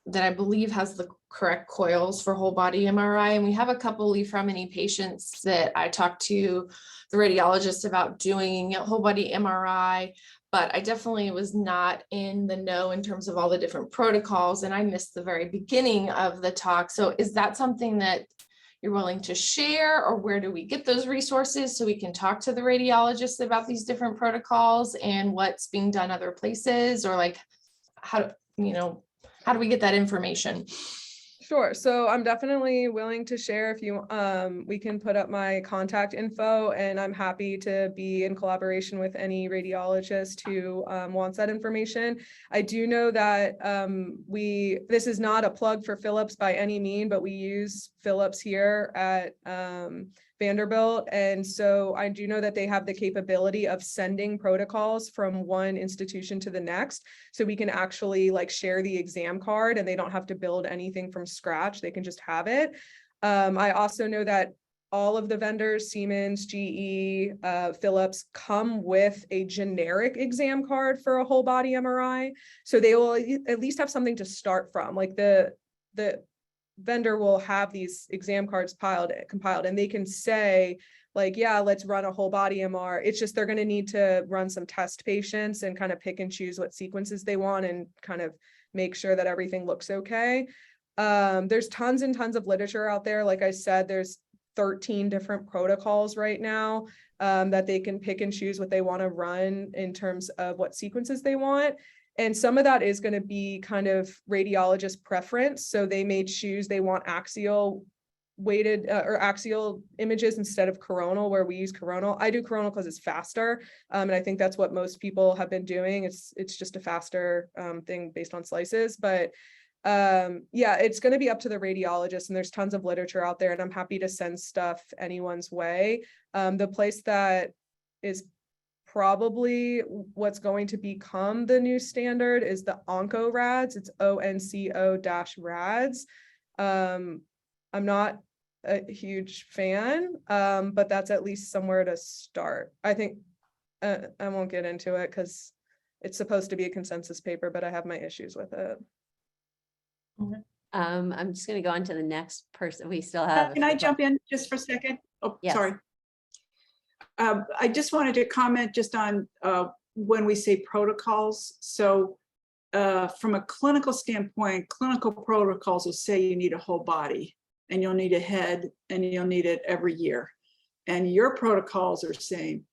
that I believe has the correct coils for whole body MRI. And we have a couple Li-Fraumeni patients that I talked to the radiologist about doing whole body MRI. But I definitely was not in the know in terms of all the different protocols, and I missed the very beginning of the talk. So is that something that you're willing to share, or where do we get those resources so we can talk to the radiologists about these different protocols and what's being done other places, or like how do we get that information? Sure. So I'm definitely willing to share if you, we can put up my contact info, and I'm happy to be in collaboration with any radiologist who wants that information. I do know that this is not a plug for Philips by any means, but we use Philips here at Vanderbilt. And so I do know that they have the capability of sending protocols from one institution to the next. So we can actually like share the exam card, and they don't have to build anything from scratch. They can just have it. I also know that all of the vendors, Siemens, GE, Philips, come with a generic exam card for a whole body MRI. So they will at least have something to start from. Like the vendor will have these exam cards compiled, and they can say like, yeah, let's run a whole body MR. It's just they're going to need to run some test patients and kind of pick and choose what sequences they want and kind of make sure that everything looks okay. There's tons and tons of literature out there. Like I said, there's 13 different protocols right now that they can pick and choose what they want to run in terms of what sequences they want. And some of that is going to be kind of radiologist preference. So they may choose they want axial weighted or axial images instead of coronal, where we use coronal. I do coronal because it's faster. And I think that's what most people have been doing. It's just a faster thing based on slices. But yeah, it's going to be up to the radiologist, and there's tons of literature out there, and I'm happy to send stuff anyone's way. The place that is probably what's going to become the new standard is the OncoRads. It's ONCO-RADS. I'm not a huge fan, but that's at least somewhere to start. I think I won't get into it because it's supposed to be a consensus paper, but I have my issues with it. Okay. I'm just going to go on to the next person. We still have. Can I jump in just for a second? Oh, Yes. sorry. I just wanted to comment just on when we say protocols. So from a clinical standpoint, clinical protocols will say you need a whole body, and you'll need a head, and you'll need it every year. and your protocols are saying,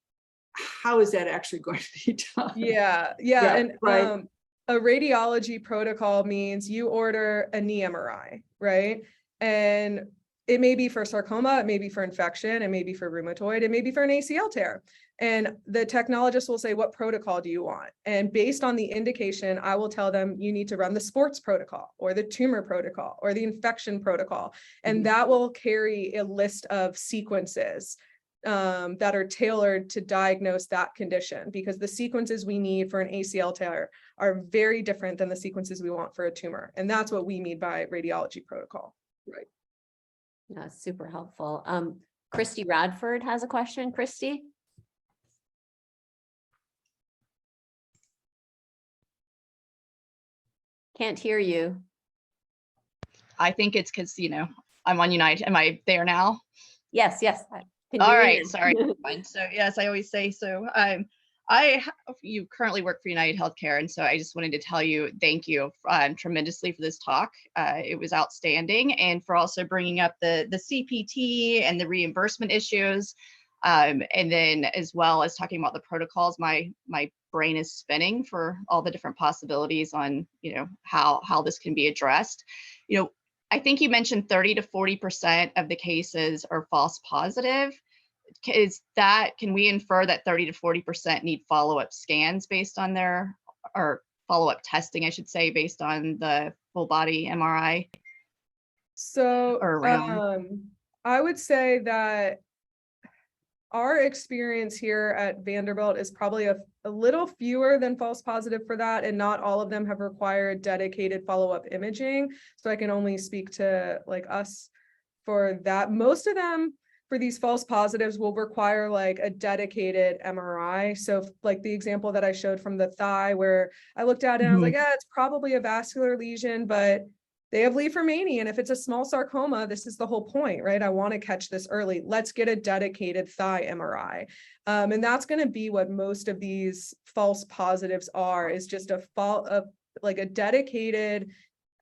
how is that actually going to be done? Yeah. And right. A radiology protocol means you order a knee MRI, right? And it may be for sarcoma, it may be for infection, it may be for rheumatoid, it may be for an ACL tear. And the technologist will say, what protocol do you want? And based on the indication, I will tell them you need to run the sports protocol or the tumor protocol or the infection protocol. And that will carry a list of sequences that are tailored to diagnose that condition, because the sequences we need for an ACL tear are very different than the sequences we want for a tumor. And that's what we mean by radiology protocol. Right. Yeah, super helpful. Christy Radford has a question. Christy? Can't hear you. I think it's because, I'm on United. Am I there now? Yes, yes. All right, sorry. Fine. So yes, I always say so. You currently work for United Healthcare, and so I just wanted to tell you thank you tremendously for this talk. It was outstanding, and for also bringing up the CPT and the reimbursement issues, and then as well as talking about the protocols. My brain is spinning for all the different possibilities on how this can be addressed. I think you mentioned 30 to 40% of the cases are false positive. Can we infer that 30 to 40% need follow-up scans based on or follow-up testing, I should say, based on the full body MRI? So or I would say that our experience here at Vanderbilt is probably a little fewer than false positive for that, and not all of them have required dedicated follow-up imaging. So I can only speak to like us for that. Most of them for these false positives will require like a dedicated MRI. So like the example that I showed from the thigh, where I looked at it and I was like, it's probably a vascular lesion, but they have Li-Fraumeni, and if it's a small sarcoma, this is the whole point, right? I want to catch this early. Let's get a dedicated thigh MRI. And that's going to be what most of these false positives are, is just like a dedicated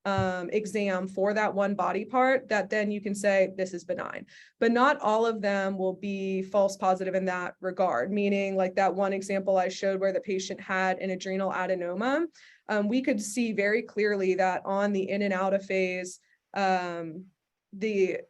exam for that one body part that then you can say this is benign. But not all of them will be false positive in that regard, meaning like that one example I showed where the patient had an adrenal adenoma. We could see very clearly that on the in and out of phase, the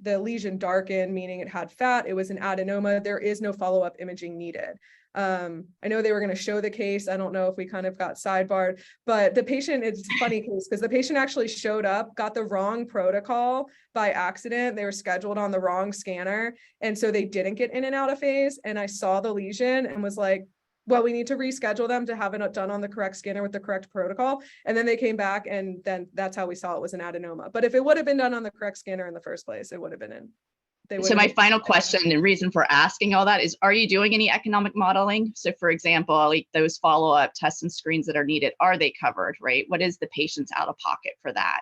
lesion darkened, meaning it had fat, it was an adenoma. There is no follow-up imaging needed. I know they were going to show the case. I don't know if we kind of got sidebarred, but the patient, it's a funny case because the patient actually showed up, got the wrong protocol by accident. They were scheduled on the wrong scanner. And so they didn't get in and out of phase. And I saw the lesion and was like, well, we need to reschedule them to have it done on the correct scanner with the correct protocol. And then they came back, and then that's how we saw it was an adenoma. But if it would have been done on the correct scanner in the first place, it would have been in. So my final question and reason for asking all that is, are you doing any economic modeling? So for example, like those follow-up tests and screens that are needed, are they covered, right? What is the patient's out of pocket for that,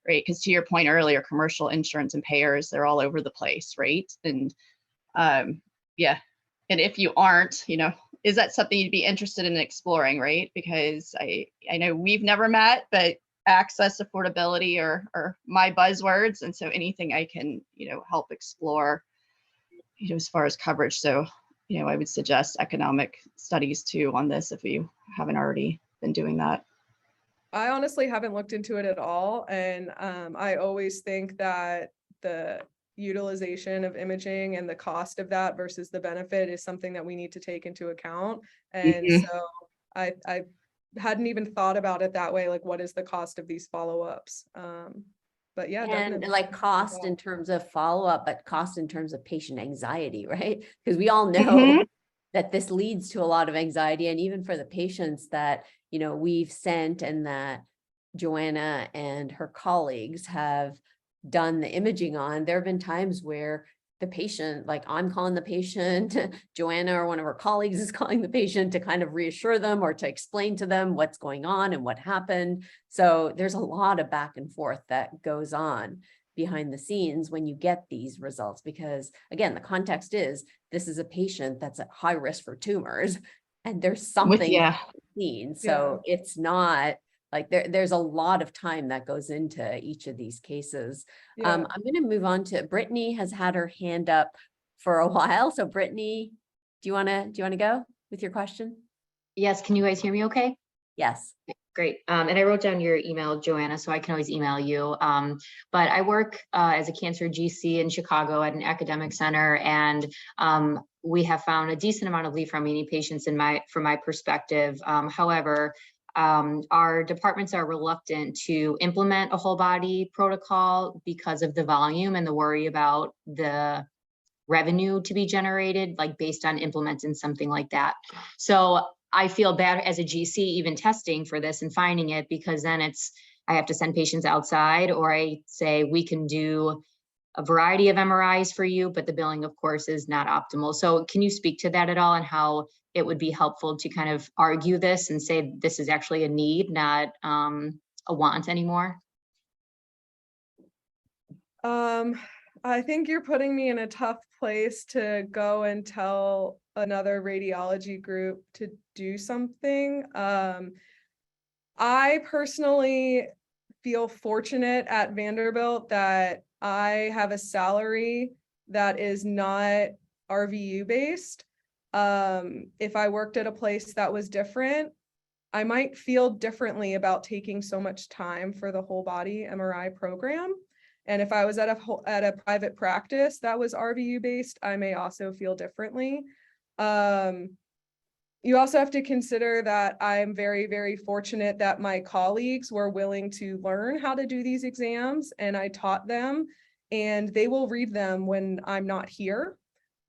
right? Because to your point earlier, commercial insurance and payers, they're all over the place, right? And yeah, and if you aren't, is that something you'd be interested in exploring, right? Because I know we've never met, but access, affordability are my buzzwords. And so anything I can, help explore, as far as coverage. So, I would suggest economic studies too on this if you haven't already been doing that. I honestly haven't looked into it at all. And I always think that the utilization of imaging and the cost of that versus the benefit is something that we need to take into account. And so I hadn't even thought about it that way, like what is the cost of these follow-ups? But yeah, and definitely. like cost in terms of follow-up, but cost in terms of patient anxiety, right? Because we all know that this leads to a lot of anxiety, and even for the patients that we've sent and that Joanna and her colleagues have done the imaging on, there have been times where the patient, like I'm calling the patient, Joanna or one of her colleagues is calling the patient to kind of reassure them or to explain to them what's going on and what happened. So there's a lot of back and forth that goes on behind the scenes when you get these results, because again, the context is this is a patient that's at high risk for tumors and there's something seen. So it's not like there's a lot of time that goes into each of these cases. I'm going to move on to Brittany has had her hand up. for a while. So Brittany, do you want to go with your question? Yes, can you guys hear me okay? Yes. Great. And I wrote down your email, Joanna, so I can always email you. But I work as a cancer GC in Chicago at an academic center, and we have found a decent amount of Li-Fraumeni patients from my perspective. However, our departments are reluctant to implement a whole body protocol because of the volume and the worry about the revenue to be generated, like based on implementing something like that. So I feel bad as a GC even testing for this and finding it, because then I have to send patients outside, or I say we can do a variety of MRIs for you, but the billing, of course, is not optimal. So can you speak to that at all, and how it would be helpful to kind of argue this and say this is actually a need, not a want anymore? I think you're putting me in a tough place to go and tell another radiology group to do something. I personally feel fortunate at Vanderbilt that I have a salary that is not RVU based. If I worked at a place that was different, I might feel differently about taking so much time for the whole body MRI program. And if I was at a private practice that was RVU based, I may also feel differently. You also have to consider that I'm very, very fortunate that my colleagues were willing to learn how to do these exams, and I taught them, and they will read them when I'm not here.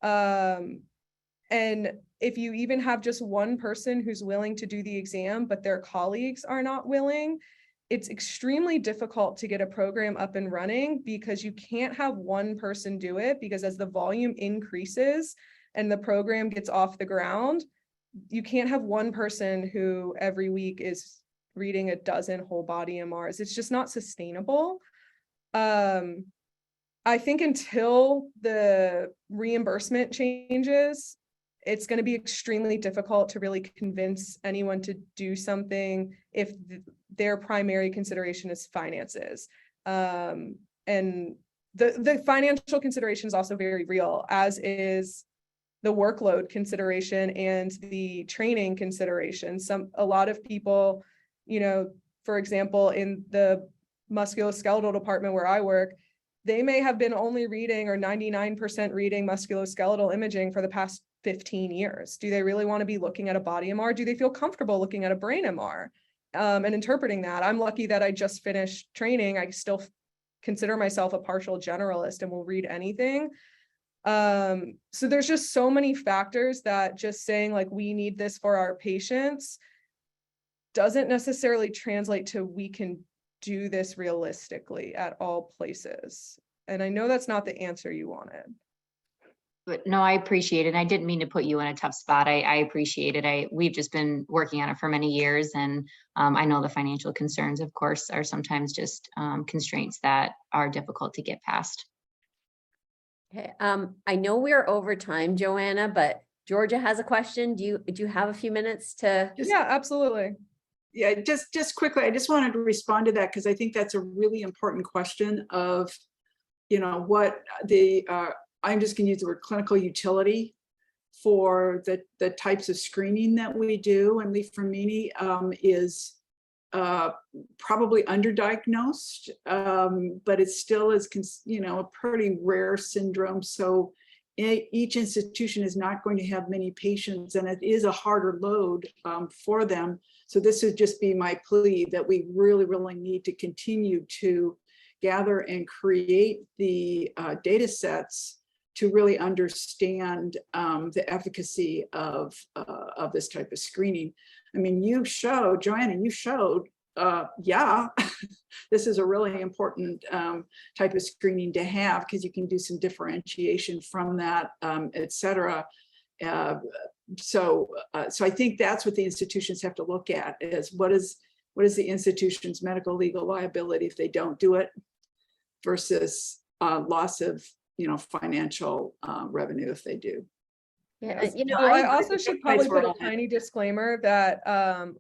And if you even have just one person who's willing to do the exam, but their colleagues are not willing, it's extremely difficult to get a program up and running, because you can't have one person do it, because as the volume increases and the program gets off the ground, you can't have one person who every week is reading a dozen whole body MRs. It's just not sustainable. I think until the reimbursement changes, it's going to be extremely difficult to really convince anyone to do something if their primary consideration is finances. And the financial consideration is also very real, as is the workload consideration and the training consideration. A lot of people, for example, in the musculoskeletal department where I work, they may have been only reading or 99% reading musculoskeletal imaging for the past 15 years. Do they really want to be looking at a body MR? Do they feel comfortable looking at a brain MR and interpreting that? I'm lucky that I just finished training. I still consider myself a partial generalist and will read anything. So there's just so many factors that just saying like we need this for our patients doesn't necessarily translate to we can do this realistically at all places. And I know that's not the answer you wanted. But no, I appreciate it. I didn't mean to put you in a tough spot. I appreciate it. We've just been working on it for many years, and I know the financial concerns, of course, are sometimes just constraints that are difficult to get past. Okay. I know we're over time, Joanna, but Georgia has a question. Do you have a few minutes to? Yeah, absolutely. Yeah, just quickly, I just wanted to respond to that, because I think that's a really important question of, what the, I'm just going to use the word clinical utility for the types of screening that we do. And Li-Fraumeni is probably underdiagnosed, but it still is, a pretty rare syndrome. So each institution is not going to have many patients, and it is a harder load for them. So this would just be my plea that we really, really need to continue to gather and create the data sets to really understand the efficacy of this type of screening. I mean, Joanna, you showed, yeah, this is a really important type of screening to have, because you can do some differentiation from that, et cetera. So I think that's what the institutions have to look at, is what is the institution's medical legal liability if they don't do it, versus loss of financial revenue if they do. Yeah, I also should probably put a tiny disclaimer that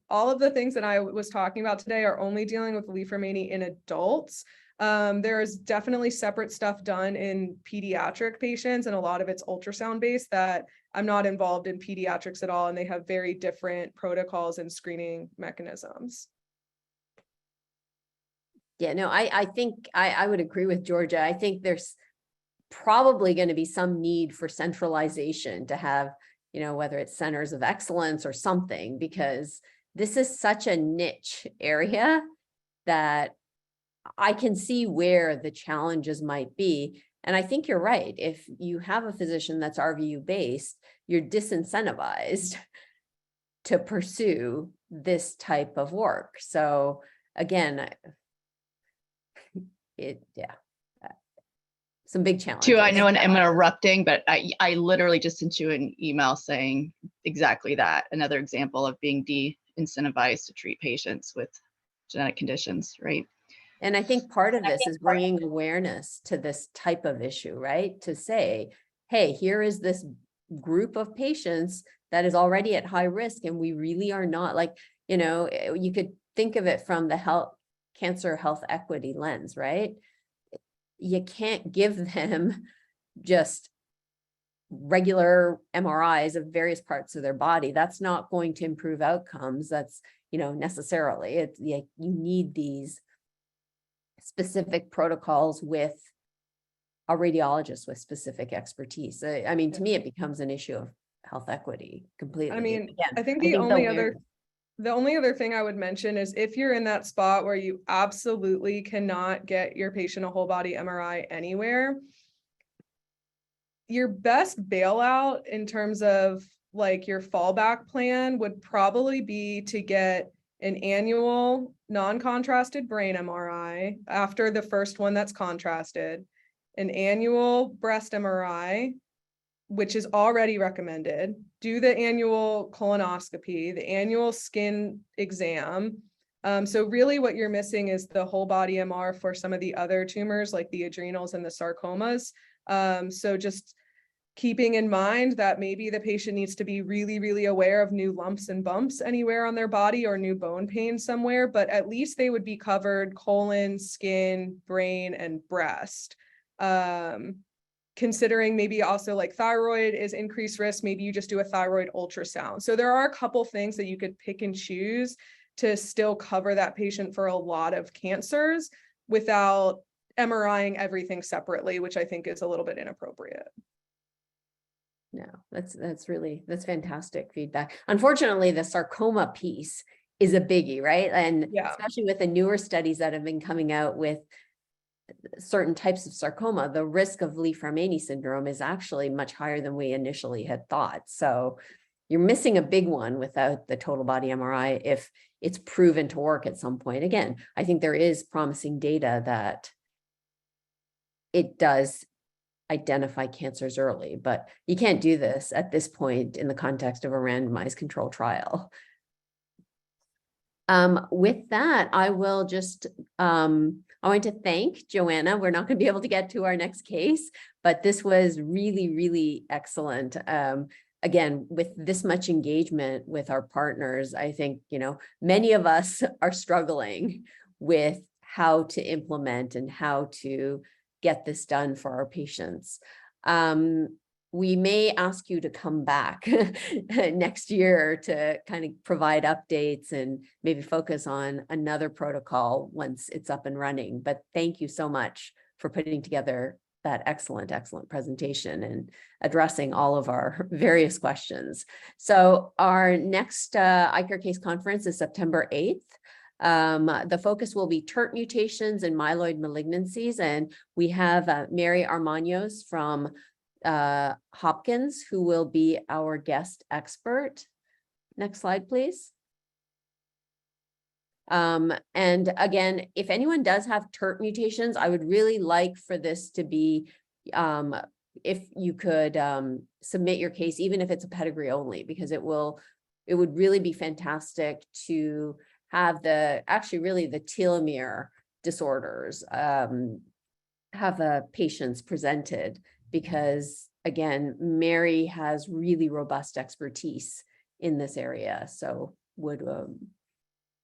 all of the things that I was talking about today are only dealing with Li-Fraumeni in adults. There is definitely separate stuff done in pediatric patients, and a lot of it's ultrasound based that I'm not involved in pediatrics at all, and they have very different protocols and screening mechanisms. Yeah, no, I think I would agree with Georgia. I think there's probably going to be some need for centralization to have, whether it's centers of excellence or something, because this is such a niche area that I can see where the challenges might be. And I think you're right. If you have a physician that's RVU based, you're disincentivized to pursue this type of work. So again, some big challenges. I know, and I'm interrupting, but I literally just sent you an email saying exactly that. Another example of being de-incentivized to treat patients with genetic conditions, right? And I think part of this is bringing awareness to this type of issue, right? To say, hey, here is this group of patients that is already at high risk, and we really are not you could think of it from the cancer health equity lens, right? You can't give them just regular MRIs of various parts of their body. That's not going to improve outcomes. That's, necessarily. You need these specific protocols with a radiologist with specific expertise. I mean, to me, it becomes an issue of health equity completely. I mean, again, I think the only other thing I would mention is if you're in that spot where you absolutely cannot get your patient a whole body MRI anywhere, your best bailout in terms of your fallback plan would probably be to get an annual non-contrasted brain MRI after the first one that's contrasted, an annual breast MRI, which is already recommended, do the annual colonoscopy, the annual skin exam. So really what you're missing is the whole body MR for some of the other tumors like the adrenals and the sarcomas. So just keeping in mind that maybe the patient needs to be really, really aware of new lumps and bumps anywhere on their body or new bone pain somewhere, but at least they would be covered colon, skin, brain, and breast. Considering maybe also thyroid is increased risk, maybe you just do a thyroid ultrasound. So there are a couple things that you could pick and choose to still cover that patient for a lot of cancers without MRIing everything separately, which I think is a little bit inappropriate. No, that's fantastic feedback. Unfortunately, the sarcoma piece is a biggie, right? And especially with the newer studies that have been coming out with certain types of sarcoma, the risk of Li-Fraumeni syndrome is actually much higher than we initially had thought. So you're missing a big one without the total body MRI if it's proven to work at some point. Again, I think there is promising data that it does identify cancers early, but you can't do this at this point in the context of a randomized control trial. With that, I will just, I want to thank Joanna. We're not going to be able to get to our next case, but this was really, really excellent. Again, with this much engagement with our partners, I think, many of us are struggling with how to implement and how to get this done for our patients. We may ask you to come back next year to kind of provide updates and maybe focus on another protocol once it's up and running. But thank you so much for putting together that excellent presentation and addressing all of our various questions. So our next ICARE Case Conference is September 8th. The focus will be TERT mutations and myeloid malignancies. And we have Mary Armanos from Hopkins, who will be our guest expert. Next slide, please. And again, if anyone does have TERT mutations, I would really like for this to be, if you could submit your case, even if it's a pedigree only, because it would really be fantastic to have the telomere disorders, have patients presented, because again, Mary has really robust expertise in this area. So would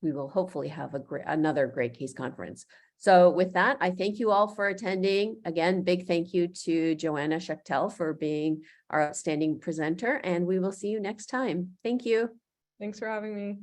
we will hopefully have another great case conference. So with that, I thank you all for attending. Again, big thank you to Joanna Shechtel for being our outstanding presenter, and we will see you next time. Thank you. Thanks for having me.